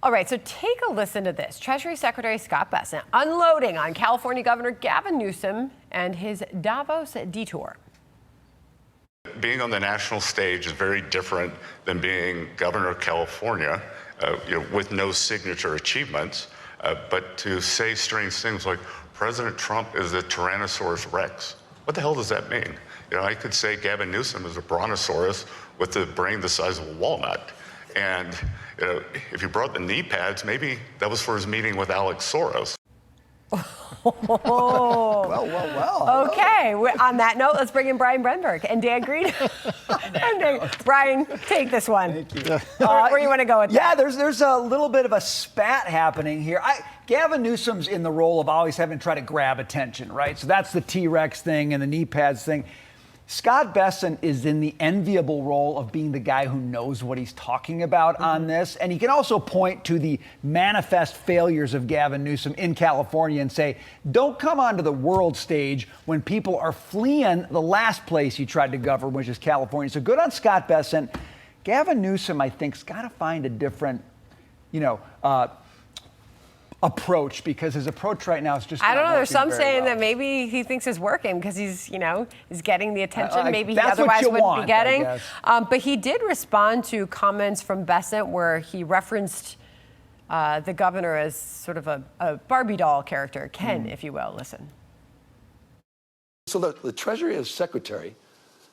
All right, so take a listen to this. Treasury Secretary Scott Bessent unloading on California Governor Gavin Newsom and his Davos detour. Being on the national stage is very different than being governor of California, with no signature achievements. But to say strange things like President Trump is a Tyrannosaurus Rex, what the hell does that mean? I could say Gavin Newsom is a brontosaurus with a brain the size of a walnut. And if you brought the knee pads, maybe that was for his meeting with Alex Soros. Well. Okay, on that note, let's bring in Brian Brenberg and Dan Green. Brian, take this one. Thank you. Where you want to go with that? Yeah, there's a little bit of a spat happening here. Gavin Newsom's in the role of always having to try to grab attention, right? So that's the T-Rex thing and the knee pads thing. Scott Bessent is in the enviable role of being the guy who knows what he's talking about on this. And he can also point to the manifest failures of Gavin Newsom in California and say, don't come onto the world stage when people are fleeing the last place you tried to govern, which is California. So good on Scott Bessent. Gavin Newsom, I think, has got to find a different, approach, because his approach right now is just I don't know. There's some saying well. that maybe he thinks it's working because he's getting the attention maybe he that's otherwise wouldn't be getting. But he did respond to comments from Bessent where he referenced the governor as sort of a Barbie doll character, Ken, if you will. Listen. So the Treasury Secretary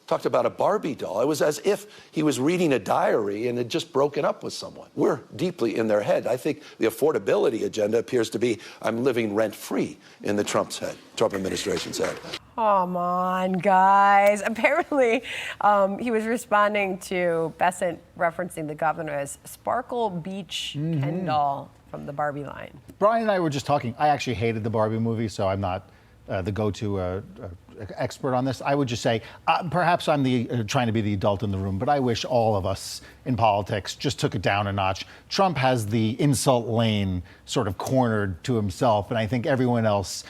talked about a Barbie doll. It was as if he was reading a diary and had just broken up with someone. We're deeply in their head. I think the affordability agenda appears to be, I'm living rent-free in the Trump administration's head. Come on, guys. Apparently, he was responding to Bessent referencing the governor as Sparkle Beach Ken doll from the Barbie line. Brian and I were just talking. I actually hated the Barbie movie, so I'm not the go-to expert on this. I would just say, perhaps I'm trying to be the adult in the room, but I wish all of us in politics just took it down a notch. Trump has the insult lane sort of cornered to himself, and I think everyone else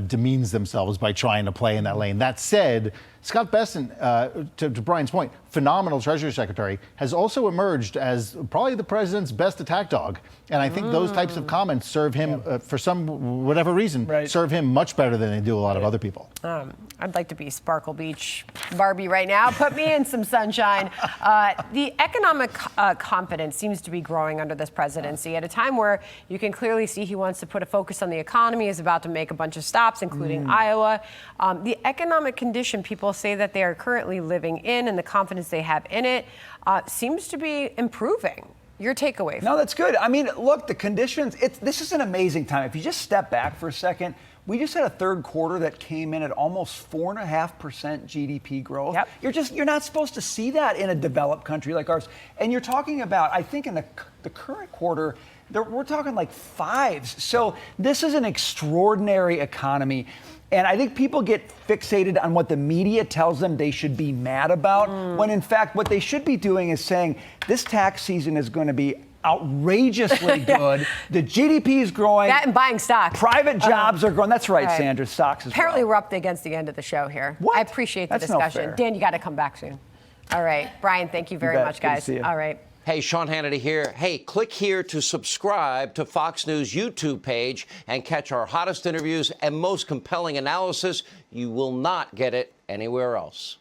demeans themselves by trying to play in that lane. That said, Scott Bessent, to Brian's point, phenomenal Treasury Secretary, has also emerged as probably the president's best attack dog. And I think those types of comments serve him, for whatever reason, serve him much better than they do a lot of other people. I'd like to be Sparkle Beach Barbie right now. Put me in some sunshine. The economic confidence seems to be growing under this presidency at a time where you can clearly see he wants to put a focus on the economy, is about to make a bunch of stops, including Iowa. The economic condition people say that they are currently living in and the confidence they have in it seems to be improving. Your takeaway? No, that's good. I mean, look, the conditions, this is an amazing time. If you just step back for a second, we just had a third quarter that came in at almost 4.5% GDP growth. Yep. You're not supposed to see that in a developed country like ours. And you're talking about, I think in the current quarter, we're talking like fives. So this is an extraordinary economy. And I think people get fixated on what the media tells them they should be mad about, when in fact what they should be doing is saying this tax season is going to be outrageously good. The GDP is growing. That and buying stocks. Private jobs are growing. That's right, Sandra. Stocks as Apparently well. we're up against the end of the show here. What? I appreciate the That's no discussion. fair. Dan, you got to come back soon. All right. Brian, thank you very much, Good to guys. see you. All right. Hey, Sean Hannity here. Hey, click here to subscribe to Fox News YouTube page and catch our hottest interviews and most compelling analysis. You will not get it anywhere else.